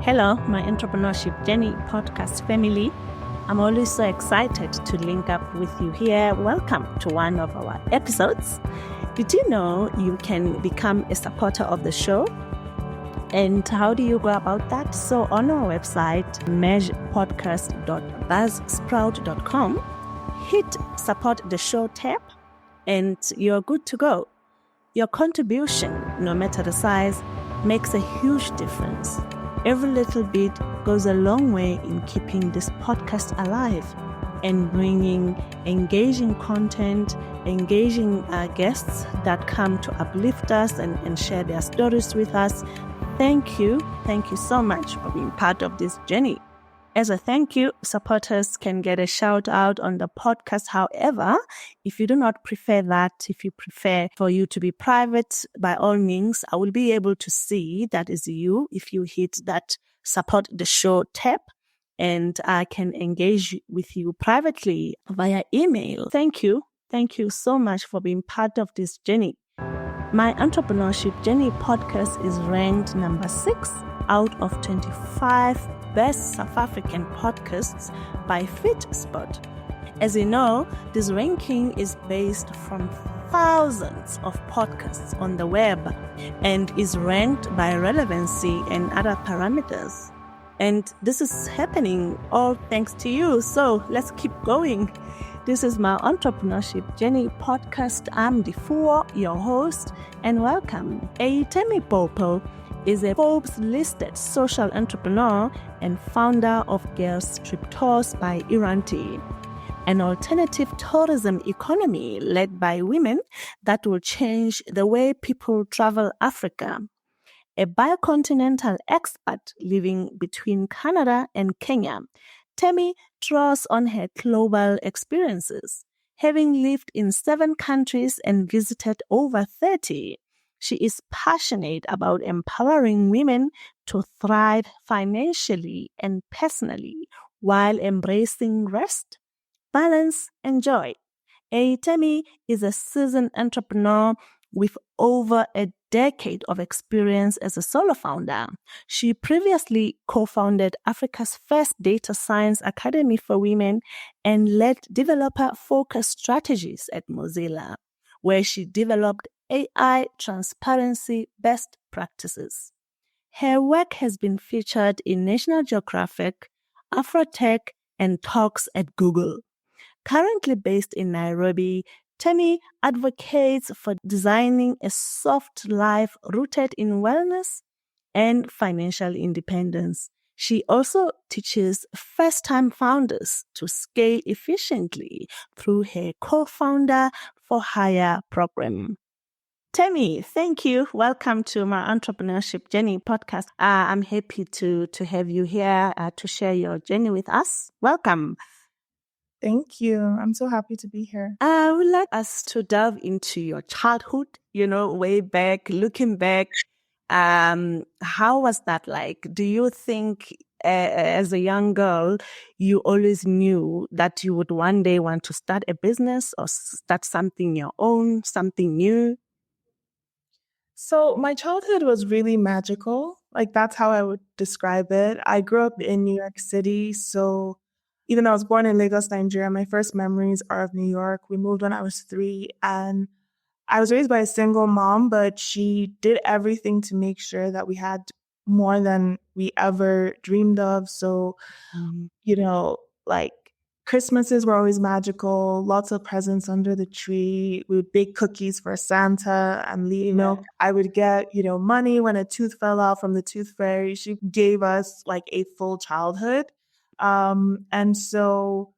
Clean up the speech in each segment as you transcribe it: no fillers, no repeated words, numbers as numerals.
Hello, my Entrepreneurship Journey podcast family. I'm always so excited to link up with you here. Welcome to one of our episodes. Did you know you can become a supporter of the show? And how do you go about that? So on our website, mejpodcast.buzzsprout.com, hit support the show tab and you're good to go. Your contribution, no matter the size, makes a huge difference. Every little bit goes a long way in keeping this podcast alive and bringing engaging content, engaging guests that come to uplift us and share their stories with us. Thank you so much for being part of this journey. As a thank you, supporters can get a shout out on the podcast. However, if you do not prefer that, if you prefer for you to be private, by all means, I will be able to see that is you if you hit that support the show tab, and I can engage with you privately via email. Thank you so much for being part of this journey. My Entrepreneurship Journey podcast is ranked number 6 out of 25 best South African podcasts by FitSpot. As you know, this ranking is based from thousands of podcasts on the web and is ranked by relevancy and other parameters. And this is happening all thanks to you. So let's keep going. This is my Entrepreneurship Journey podcast. I'm Difuo, your host, and welcome. Eyitemi Popo is a Forbes-listed social entrepreneur and founder of Girls Trip Tours by Iranti, an alternative tourism economy led by women that will change the way people travel Africa. A bi-continental expat living between Canada and Kenya, Temi draws on her global experiences, having lived in 7 countries and visited over 30. She is passionate about empowering women to thrive financially and personally while embracing rest, balance, and joy. Eyitemi is a seasoned entrepreneur with over a decade of experience as a solo founder. She previously co-founded Africa's first data science academy for women and led developer-focused strategies at Mozilla, where she developed AI transparency best practices. Her work has been featured in National Geographic, AfroTech, and talks at Google. Currently based in Nairobi, Temi advocates for designing a soft life rooted in wellness and financial independence. She also teaches first-time founders to scale efficiently through her co-founder for Hire program. Temi, thank you. Welcome to my Entrepreneurship Journey podcast. I'm happy to have you here to share your journey with us. Welcome. Thank you. I'm so happy to be here. I would like us to delve into your childhood, way back, looking back. How was that like? Do you think as a young girl, you always knew that you would one day want to start a business or start something your own, something new? So my childhood was really magical. Like, that's how I would describe it. I grew up in New York City. So even though I was born in Lagos, Nigeria, my first memories are of New York. We moved when I was 3, and I was raised by a single mom, but she did everything to make sure that we had more than we ever dreamed of. So, like, Christmases were always magical, lots of presents under the tree. We would bake cookies for Santa and leave milk. I would get, money when a tooth fell out from the tooth fairy. She gave us like a full childhood. And so,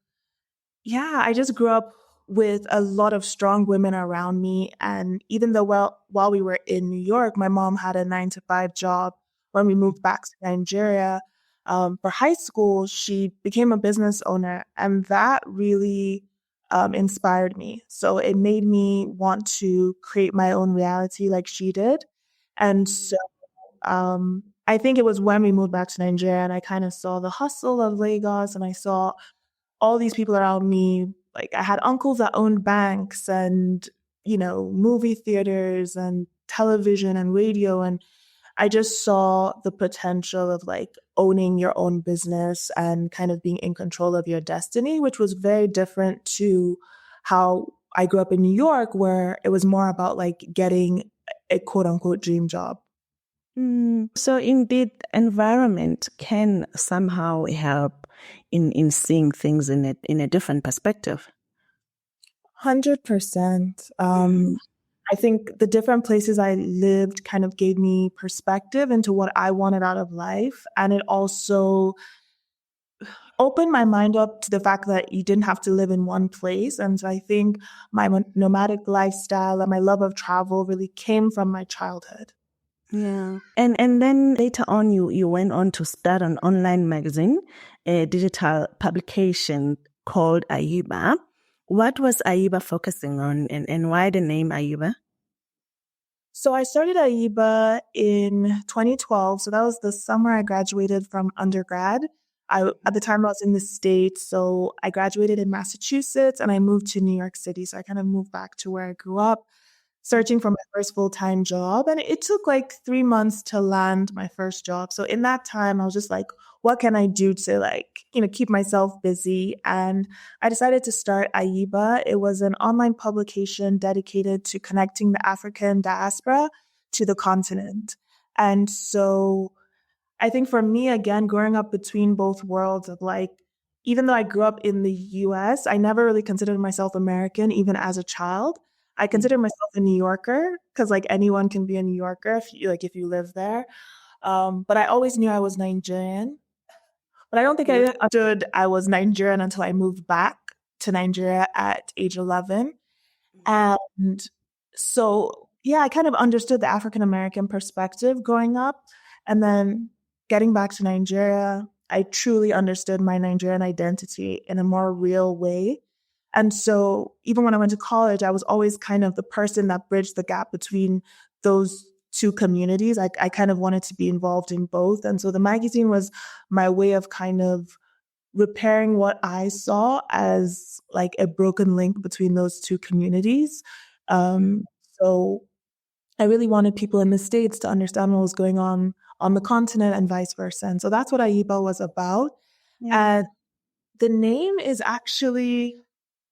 I just grew up with a lot of strong women around me. And even though while we were in New York, my mom had a 9-to-5 job. When we moved back to Nigeria, for high school, she became a business owner, and that really inspired me. So it made me want to create my own reality like she did. And so I think it was when we moved back to Nigeria and I kind of saw the hustle of Lagos, and I saw all these people around me. Like, I had uncles that owned banks and, movie theaters and television and radio, and I just saw the potential of like owning your own business and kind of being in control of your destiny, which was very different to how I grew up in New York, where it was more about like getting a quote unquote dream job. So indeed, environment can somehow help in seeing things in a different perspective. 100%. Mm. I think the different places I lived kind of gave me perspective into what I wanted out of life. And it also opened my mind up to the fact that you didn't have to live in one place. And so I think my nomadic lifestyle and my love of travel really came from my childhood. Yeah. And then later on you went on to start an online magazine, a digital publication called Ayiba. What was Ayiba focusing on and why the name Ayiba? So I started Ayiba in 2012. So that was the summer I graduated from undergrad. At the time I was in the States. So I graduated in Massachusetts and I moved to New York City. So I kind of moved back to where I grew up, searching for my first full-time job. And it took like 3 months to land my first job. So in that time, I was just like, what can I do to like, keep myself busy? And I decided to start Ayiba. It was an online publication dedicated to connecting the African diaspora to the continent. And so I think for me, again, growing up between both worlds of like, even though I grew up in the US, I never really considered myself American, even as a child. I consider myself a New Yorker because like anyone can be a New Yorker if you live there. But I always knew I was Nigerian. But I don't think I understood I was Nigerian until I moved back to Nigeria at age 11. And so, yeah, I kind of understood the African American perspective growing up. And then getting back to Nigeria, I truly understood my Nigerian identity in a more real way. And so, even when I went to college, I was always kind of the person that bridged the gap between those two communities. I kind of wanted to be involved in both. And so, the magazine was my way of kind of repairing what I saw as like a broken link between those two communities. Um, so I really wanted people in the States to understand what was going on the continent and vice versa. And so that's what Ayiba was about. Yeah. And the name is actually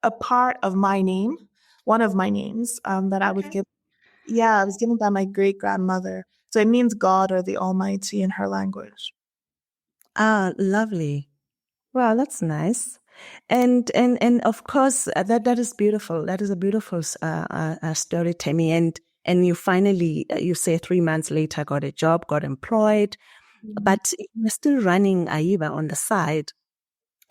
a part of my name, one of my names that I was Okay. given. Yeah, I was given by my great grandmother. So it means God or the Almighty in her language. Ah, lovely. Wow, that's nice. And of course that is beautiful. That is a beautiful story, Temi. And you finally you say 3 months later got a job, got employed, but you're still running Aiba on the side.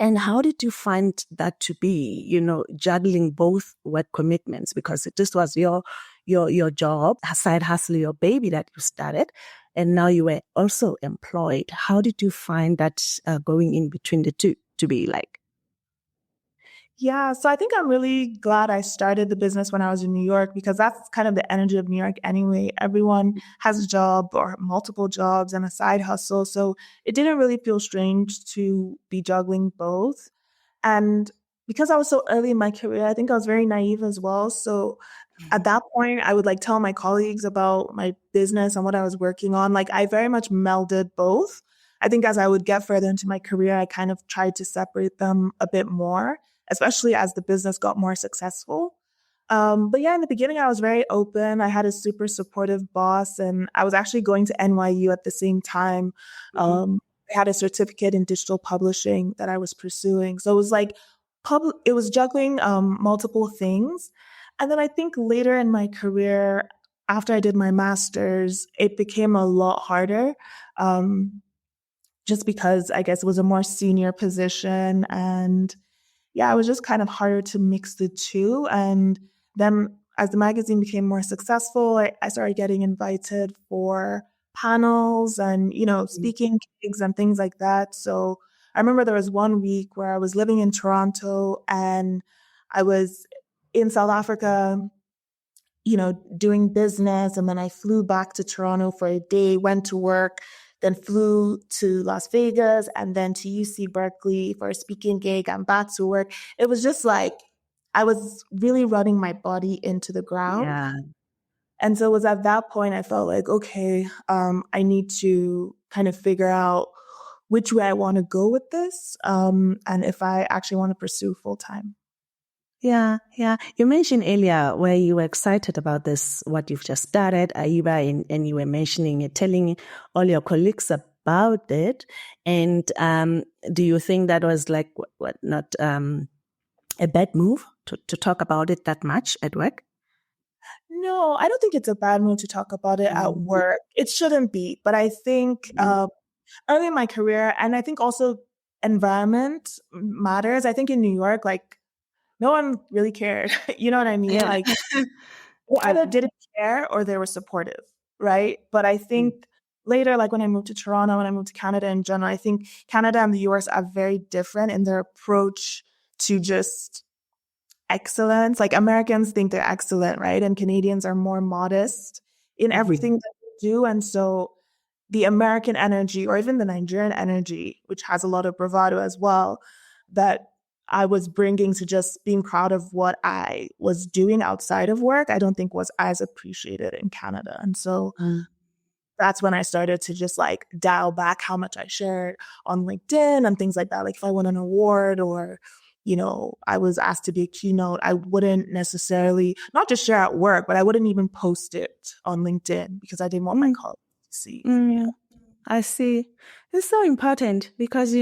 And how did you find that to be? Juggling both work commitments because this was your job, a side hustle, your baby that you started, and now you were also employed. How did you find that going in between the two to be like? Yeah, so I think I'm really glad I started the business when I was in New York because that's kind of the energy of New York anyway. Everyone has a job or multiple jobs and a side hustle. So it didn't really feel strange to be juggling both. And because I was so early in my career, I think I was very naive as well. So at that point, I would like tell my colleagues about my business and what I was working on. Like I very much melded both. I think as I would get further into my career, I kind of tried to separate them a bit more, especially as the business got more successful. But yeah, in the beginning, I was very open. I had a super supportive boss, and I was actually going to NYU at the same time. Mhm. I had a certificate in digital publishing that I was pursuing. So it was like it was juggling multiple things. And then I think later in my career, after I did my master's, it became a lot harder. Um, just because I guess it was a more senior position and yeah, it was just kind of harder to mix the two. And then as the magazine became more successful, I started getting invited for panels and, speaking gigs and things like that. So I remember there was one week where I was living in Toronto and I was in South Africa, doing business. And then I flew back to Toronto for a day, went to work, then flew to Las Vegas and then to UC Berkeley for a speaking gig and back to work. It was just like I was really running my body into the ground. Yeah. And so it was at that point I felt like, okay, I need to kind of figure out which way I want to go with this, and if I actually want to pursue full time. Yeah, yeah. You mentioned earlier where you were excited about this, what you've just started, Aiba, and you were mentioning it, telling all your colleagues about it. And do you think that was like not a bad move to talk about it that much at work? No, I don't think it's a bad move to talk about it at work. It shouldn't be, but I think early in my career, and I think also environment matters. I think in New York, like no one really cared. You know what I mean? Yeah. Like they either didn't care or they were supportive, right? But I think later, like when I moved to Toronto, when I moved to Canada in general, I think Canada and the US are very different in their approach to just excellence. Like Americans think they're excellent, right? And Canadians are more modest in everything that they do. And so the American energy or even the Nigerian energy, which has a lot of bravado as well, that I was bringing to just being proud of what I was doing outside of work, I don't think was as appreciated in Canada. And so that's when I started to just like dial back how much I shared on LinkedIn and things like that. Like if I won an award or, you know, I was asked to be a keynote, I wouldn't necessarily not just share at work, but I wouldn't even post it on LinkedIn because I didn't want my colleagues to see. Yeah. I see. It's so important because,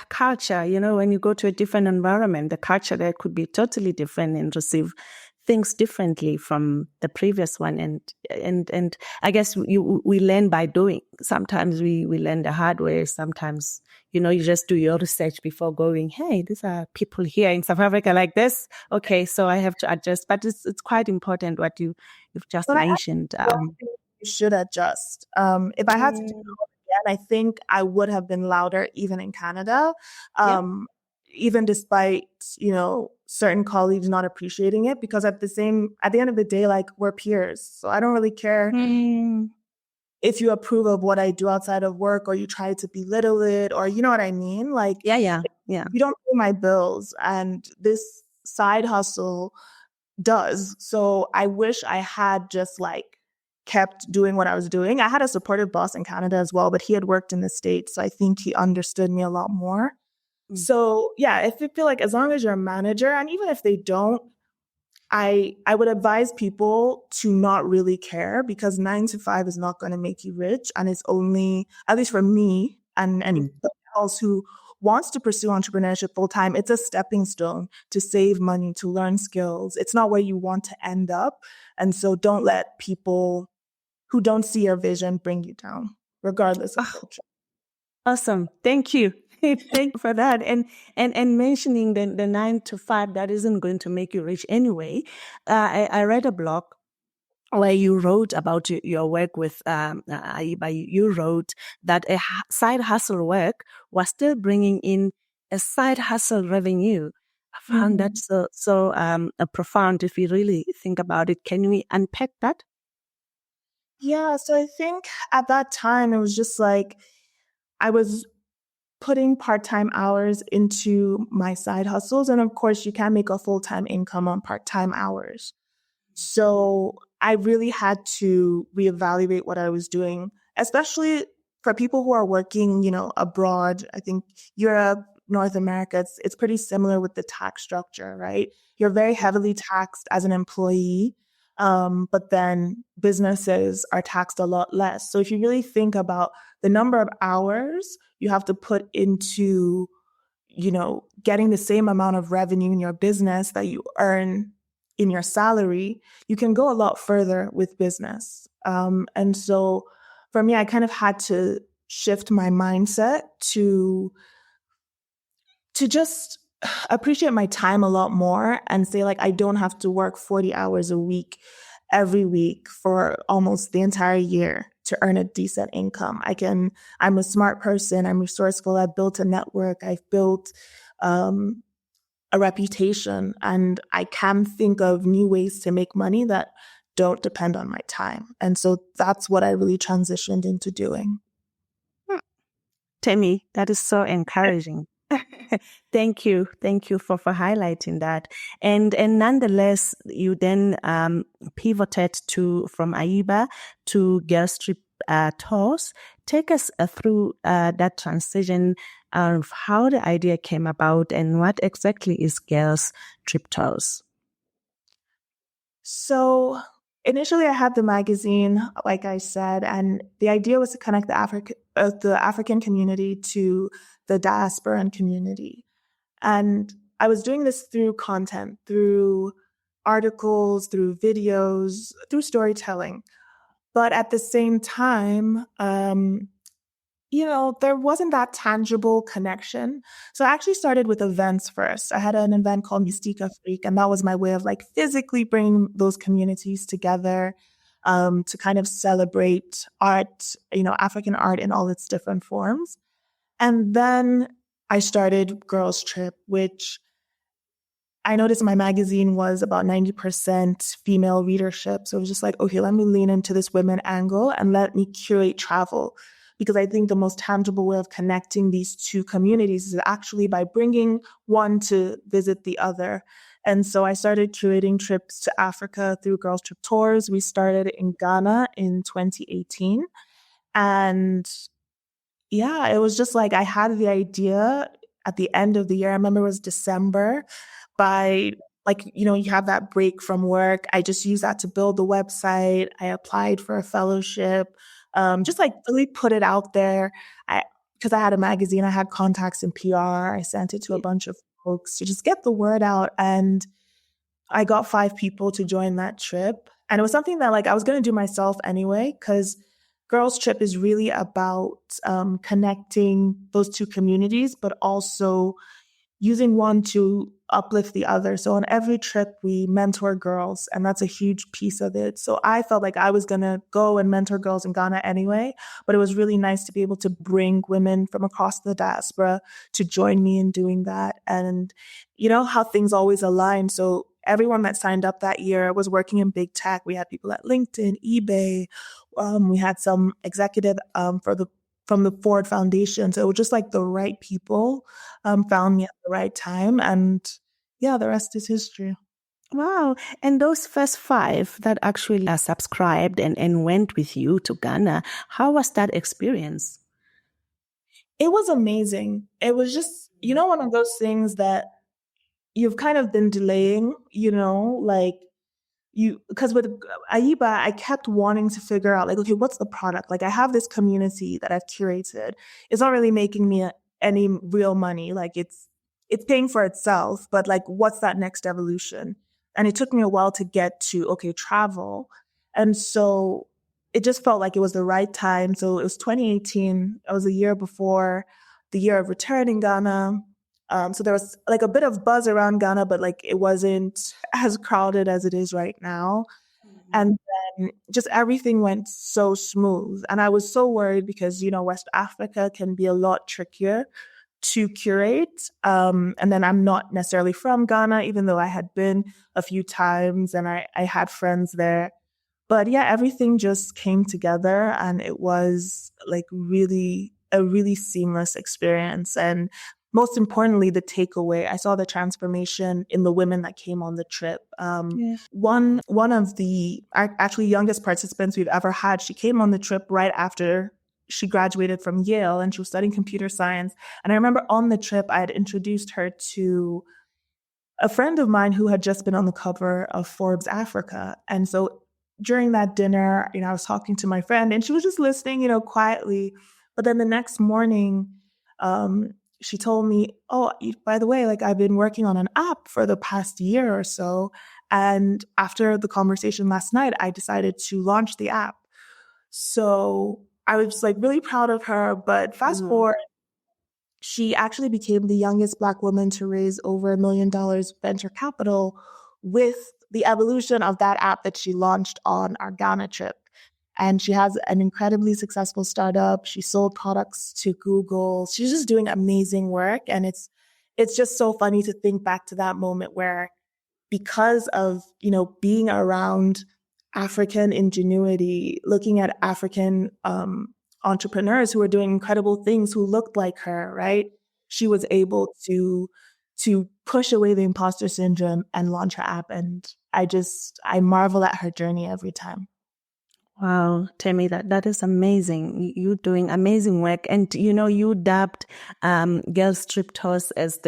culture, when you go to a different environment, the culture there could be totally different and receive things differently from the previous one. And I guess we learn by doing. Sometimes we learn the hard way. Sometimes, you just do your research before going, hey, these are people here in South Africa like this. Okay, so I have to adjust. But it's quite important what you've just But I mentioned. don't think you should adjust. If I had to do it again, I think I would have been louder even in Canada. Yeah. Even despite, certain colleagues not appreciating it, because at the end of the day, like we're peers. So I don't really care if you approve of what I do outside of work or you try to belittle it or you know what I mean? Like Yeah. you don't pay my bills and this side hustle does. So I wish I had just like kept doing what I was doing. I had a supportive boss in Canada as well, but he had worked in the States. So I think he understood me a lot more. So yeah, if you feel like as long as you're a manager, and even if they don't, I would advise people to not really care because 9 to 5 is not going to make you rich. And it's only, at least for me and anybody else who wants to pursue entrepreneurship full time, it's a stepping stone to save money, to learn skills. It's not where you want to end up. And so don't let people who don't see your vision bring you down, regardless of culture. Awesome. Thank you. Thank you for that. And mentioning the 9 to 5, that isn't going to make you rich anyway. I read a blog where you wrote about your work with Aiba. You wrote that a side hustle work was still bringing in a side hustle revenue. I found that so profound if you really think about it. Can we unpack that? Yeah, so I think at that time it was just like I was putting part-time hours into my side hustles. And of course, you can't make a full-time income on part-time hours. So I really had to reevaluate what I was doing, especially for people who are working, abroad. I think Europe, North America, it's pretty similar with the tax structure, right? You're very heavily taxed as an employee. But then businesses are taxed a lot less. So if you really think about the number of hours you have to put into, getting the same amount of revenue in your business that you earn in your salary, you can go a lot further with business. And so for me, I kind of had to shift my mindset to just appreciate my time a lot more and say like, I don't have to work 40 hours a week every week for almost the entire year to earn a decent income. I'm a smart person. I'm resourceful. I've built a network. I've built, a reputation, and I can think of new ways to make money that don't depend on my time. And so that's what I really transitioned into doing. Temi, that is so encouraging. Thank you for highlighting that. And nonetheless, you then pivoted to from AIBA to Girls Trip Tours. Take us through that transition of how the idea came about and what exactly is Girls Trip Tours. So initially, I had the magazine, like I said, and the idea was to connect the African community to the diasporan community. And I was doing this through content, through articles, through videos, through storytelling. But at the same time, there wasn't that tangible connection. So I actually started with events first. I had an event called Mystica Freak, and that was my way of like physically bringing those communities together to kind of celebrate art, African art in all its different forms. And then I started Girls Trip, which I noticed my magazine was about 90% female readership. So it was just like, okay, let me lean into this women angle and let me curate travel. Because I think the most tangible way of connecting these two communities is actually by bringing one to visit the other. And so I started curating trips to Africa through Girls Trip Tours. We started in Ghana in 2018. And yeah, it was just like I had the idea at the end of the year. I remember it was December. By you have that break from work. I just used that to build the website. I applied for a fellowship, just like really put it out there. Because I had a magazine, I had contacts in PR. I sent it to a bunch of folks to just get the word out. And I got 5 people to join that trip. And it was something that like I was going to do myself anyway, because Girls Trip is really about connecting those two communities, but also using one to uplift the other. So on every trip, we mentor girls, and that's a huge piece of it. So I felt like I was going to go and mentor girls in Ghana anyway, but it was really nice to be able to bring women from across the diaspora to join me in doing that. And you know how things always align. So everyone that signed up that year was working in big tech. We had people at LinkedIn, eBay. We had some executive from the Ford Foundation. So it was just like the right people found me at the right time. And yeah, the rest is history. Wow. And those first 5 that actually subscribed and went with you to Ghana, how was that experience? It was amazing. It was just, one of those things that you've kind of been delaying, like because with Aiba, I kept wanting to figure out like, okay, what's the product? Like I have this community that I've curated. It's not really making me any real money. Like it's paying for itself, but like, what's that next evolution? And it took me a while to get to, okay, travel. And so it just felt like it was the right time. So it was 2018. It was a year before the year of return in Ghana. So there was like a bit of buzz around Ghana, but like it wasn't as crowded as it is right now. And then just everything went so smooth. And I was so worried because, West Africa can be a lot trickier to curate. And then I'm not necessarily from Ghana, even though I had been a few times and I had friends there. But yeah, everything just came together and it was like a really seamless experience. And most importantly, the takeaway, I saw the transformation in the women that came on the trip. One of the actually youngest participants we've ever had, she came on the trip right after she graduated from Yale and she was studying computer science. And I remember on the trip, I had introduced her to a friend of mine who had just been on the cover of Forbes Africa. And so during that dinner, I was talking to my friend and she was just listening, quietly. But then the next morning, she told me, oh, by the way, like I've been working on an app for the past year or so. And after the conversation last night, I decided to launch the app. So I was just like really proud of her. But fast forward, she actually became the youngest Black woman to raise over $1 million venture capital with the evolution of that app that she launched on our Ghana trip. And she has an incredibly successful startup. She sold products to Google. She's just doing amazing work. And it's just so funny to think back to that moment where because of, being around African ingenuity, looking at African entrepreneurs who were doing incredible things who looked like her, right? she was able to push away the imposter syndrome and launch her app. And I marvel at her journey every time. Wow, Temi, that is amazing. You're doing amazing work. And you dubbed Girls Trip Tours as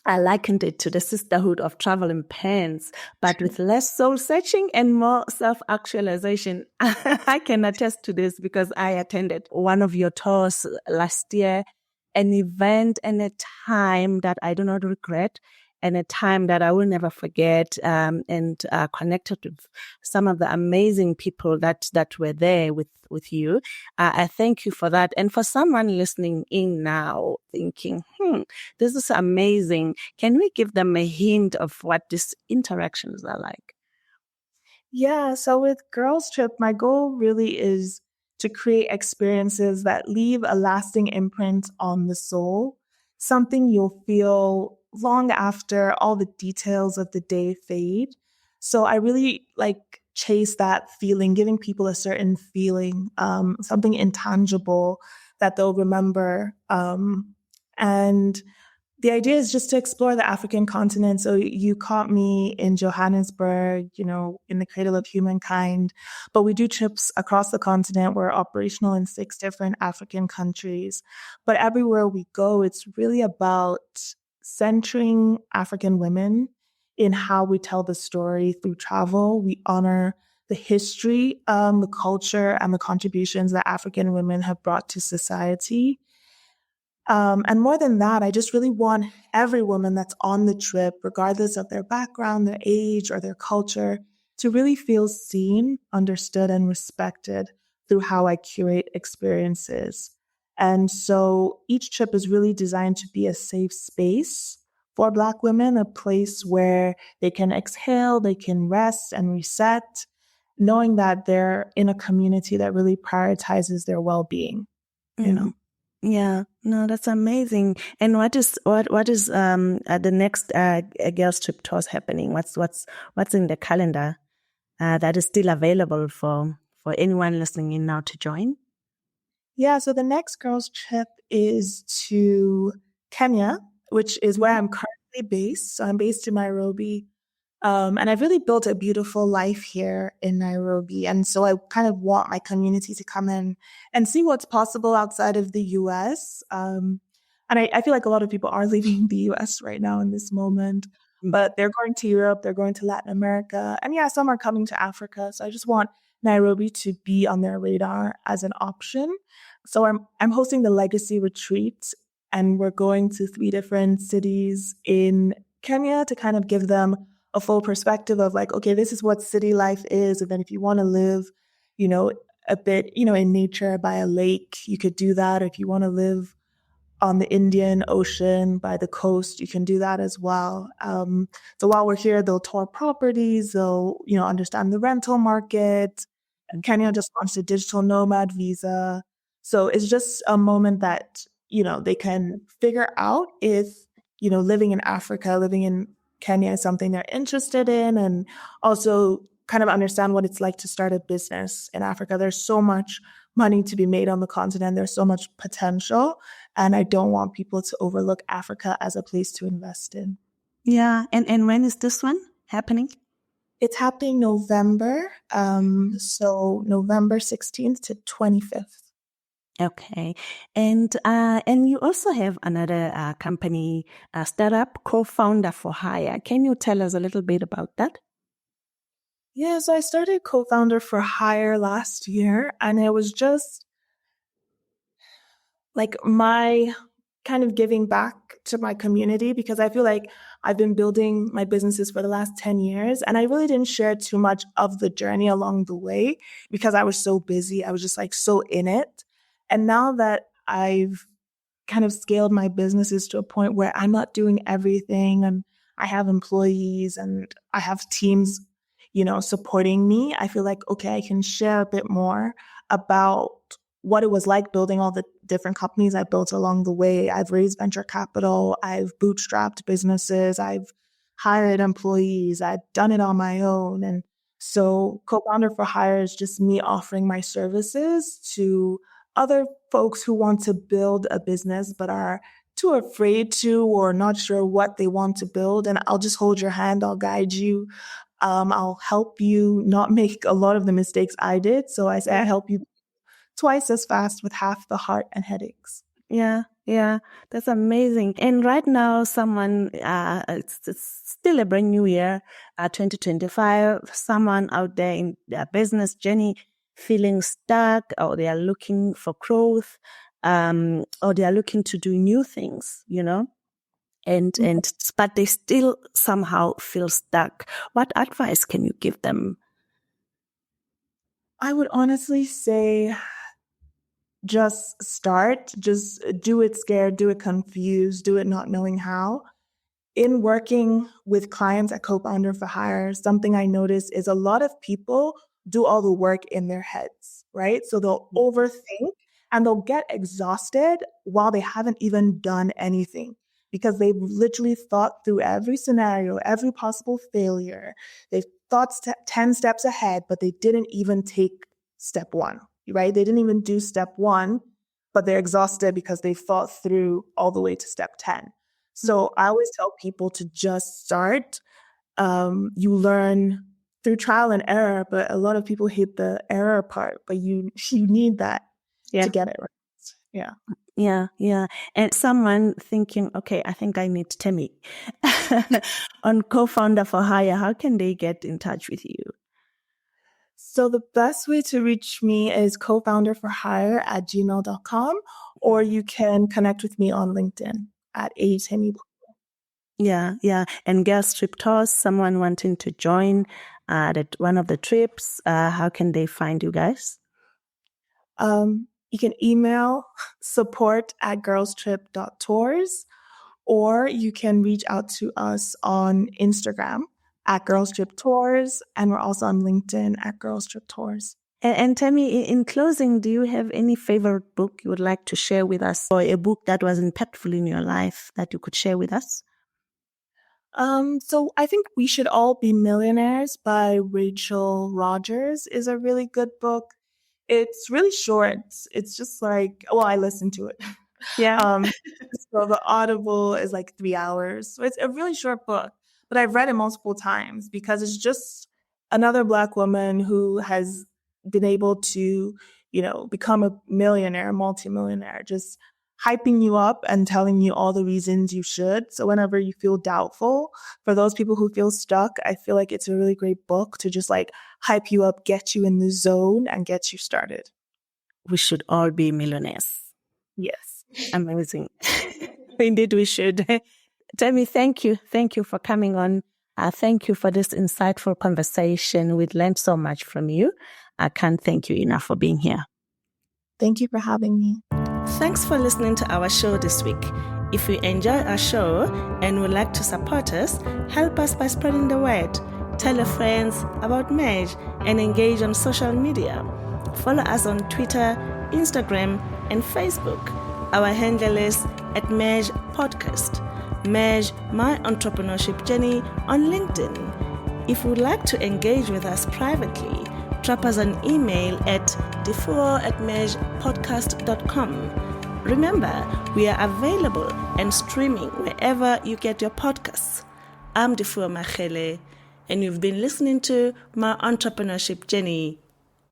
I likened it to the sisterhood of travel in pants, but with less soul searching and more self actualization. I can attest to this because I attended one of your tours last year, an event and a time that I do not regret, and a time that I will never forget, and connected with some of the amazing people that were there with you. I thank you for that. And for someone listening in now thinking, this is amazing. Can we give them a hint of what these interactions are like? Yeah, so with Girls Trip, my goal really is to create experiences that leave a lasting imprint on the soul, something you'll feel long after all the details of the day fade. So I really chase that feeling, giving people a certain feeling, something intangible that they'll remember. And the idea is just to explore the African continent. So you caught me in Johannesburg, in the cradle of humankind, but we do trips across the continent. We're operational in 6 different African countries. But everywhere we go, it's really about centering African women in how we tell the story through travel. We honor the history, the culture, and the contributions that African women have brought to society. And more than that, I just really want every woman that's on the trip, regardless of their background, their age, or their culture, to really feel seen, understood, and respected through how I curate experiences. And so each trip is really designed to be a safe space for Black women, a place where they can exhale, they can rest and reset, knowing that they're in a community that really prioritizes their well-being, you know. Yeah, no, that's amazing. And what is the next girls trip tours happening? What's in the calendar that is still available for anyone listening in now to join? Yeah, so the next girls trip is to Kenya, which is where I'm currently based. So I'm based in Nairobi. And I've really built a beautiful life here in Nairobi. And so I kind of want my community to come in and see what's possible outside of the US. And I feel like a lot of people are leaving the US right now in this moment, but they're going to Europe, they're going to Latin America. And yeah, some are coming to Africa. So I just want Nairobi to be on their radar as an option. So I'm hosting the Legacy Retreat, and we're going to 3 different cities in Kenya to kind of give them a full perspective of okay, this is what city life is. And then if you want to live, a bit, in nature by a lake, you could do that. If you want to live on the Indian Ocean by the coast, you can do that as well. So while we're here, they'll tour properties, they'll, understand the rental market. And Kenya just launched a digital nomad visa. So it's just a moment that, they can figure out if, living in Africa, living in Kenya is something they're interested in, and also kind of understand what it's like to start a business in Africa. There's so much money to be made on the continent. There's so much potential. And I don't want people to overlook Africa as a place to invest in. Yeah. And when is this one happening? It's happening November. So November 16th to 25th. Okay. And you also have another company, startup, co-founder for hire. Can you tell us a little bit about that? Yeah, so I started co-founder for hire last year, and it was just my kind of giving back to my community, because I feel like I've been building my businesses for the last 10 years, and I really didn't share too much of the journey along the way because I was so busy. I was just so in it. And now that I've kind of scaled my businesses to a point where I'm not doing everything, and I have employees and I have teams, supporting me, I feel like, okay, I can share a bit more about what it was like building all the different companies I built along the way. I've raised venture capital, I've bootstrapped businesses, I've hired employees, I've done it on my own. And so co-founder for hire is just me offering my services to other folks who want to build a business but are too afraid to or not sure what they want to build, and I'll just hold your hand, I'll guide you. I'll help you not make a lot of the mistakes I did. So I say I help you twice as fast with half the heart and headaches. Yeah, yeah, that's amazing. And right now, it's still a brand new year, 2025. Someone out there in their business journey feeling stuck, or they are looking for growth, or they are looking to do new things, but they still somehow feel stuck. What advice can you give them? I would honestly say just start, just do it scared, do it confused, do it not knowing how. In working with clients at Co-Founder for Hire, something I notice is a lot of people do all the work in their heads, right? So they'll overthink and they'll get exhausted while they haven't even done anything because they've literally thought through every scenario, every possible failure. They've thought 10 steps ahead, but they didn't even take step one, right? They didn't even do step one, but they're exhausted because they've thought through all the way to step 10. So I always tell people to just start. You learn through trial and error, but a lot of people hate the error part, but you need that to get it right. Yeah. Yeah, yeah. And someone thinking, okay, I think I need Temi on Co-Founder for Hire, how can they get in touch with you? So the best way to reach me is cofounderforhire@gmail.com, or you can connect with me on LinkedIn at Eyitemi Popo. Yeah, yeah. And girls trip tours, someone wanting to join one of the trips, how can they find you guys? You can email support@girlstrip.tours, or you can reach out to us on Instagram at girlstriptours, and we're also on LinkedIn at girlstriptours. And Temi, in closing, do you have any favorite book you would like to share with us, or a book that was impactful in your life that you could share with us? So I think We Should All Be Millionaires by Rachel Rogers is a really good book. It's really short. It's just like, well, I listened to it. Yeah. So the Audible is like 3 hours. So it's a really short book, but I've read it multiple times because it's just another Black woman who has been able to, become a millionaire, multimillionaire, just hyping you up and telling you all the reasons you should. So whenever you feel doubtful, for those people who feel stuck, I feel like it's a really great book to just like hype you up, get you in the zone and get you started. We should all be millionaires. Yes. Amazing. Indeed, we should. Temi, thank you. Thank you for coming on. Thank you for this insightful conversation. We've learned so much from you. I can't thank you enough for being here. Thank you for having me. Thanks for listening to our show this week. If you enjoy our show and would like to support us, help us by spreading the word. Tell your friends about Merge and engage on social media. Follow us on Twitter, Instagram, and Facebook. Our handle is @Merge Podcast. Merge My Entrepreneurship Journey on LinkedIn. If you would like to engage with us privately, drop us an email at defuo@mergepodcast.com. Remember, we are available and streaming wherever you get your podcasts. I'm Defuo Machele, and you've been listening to My Entrepreneurship Journey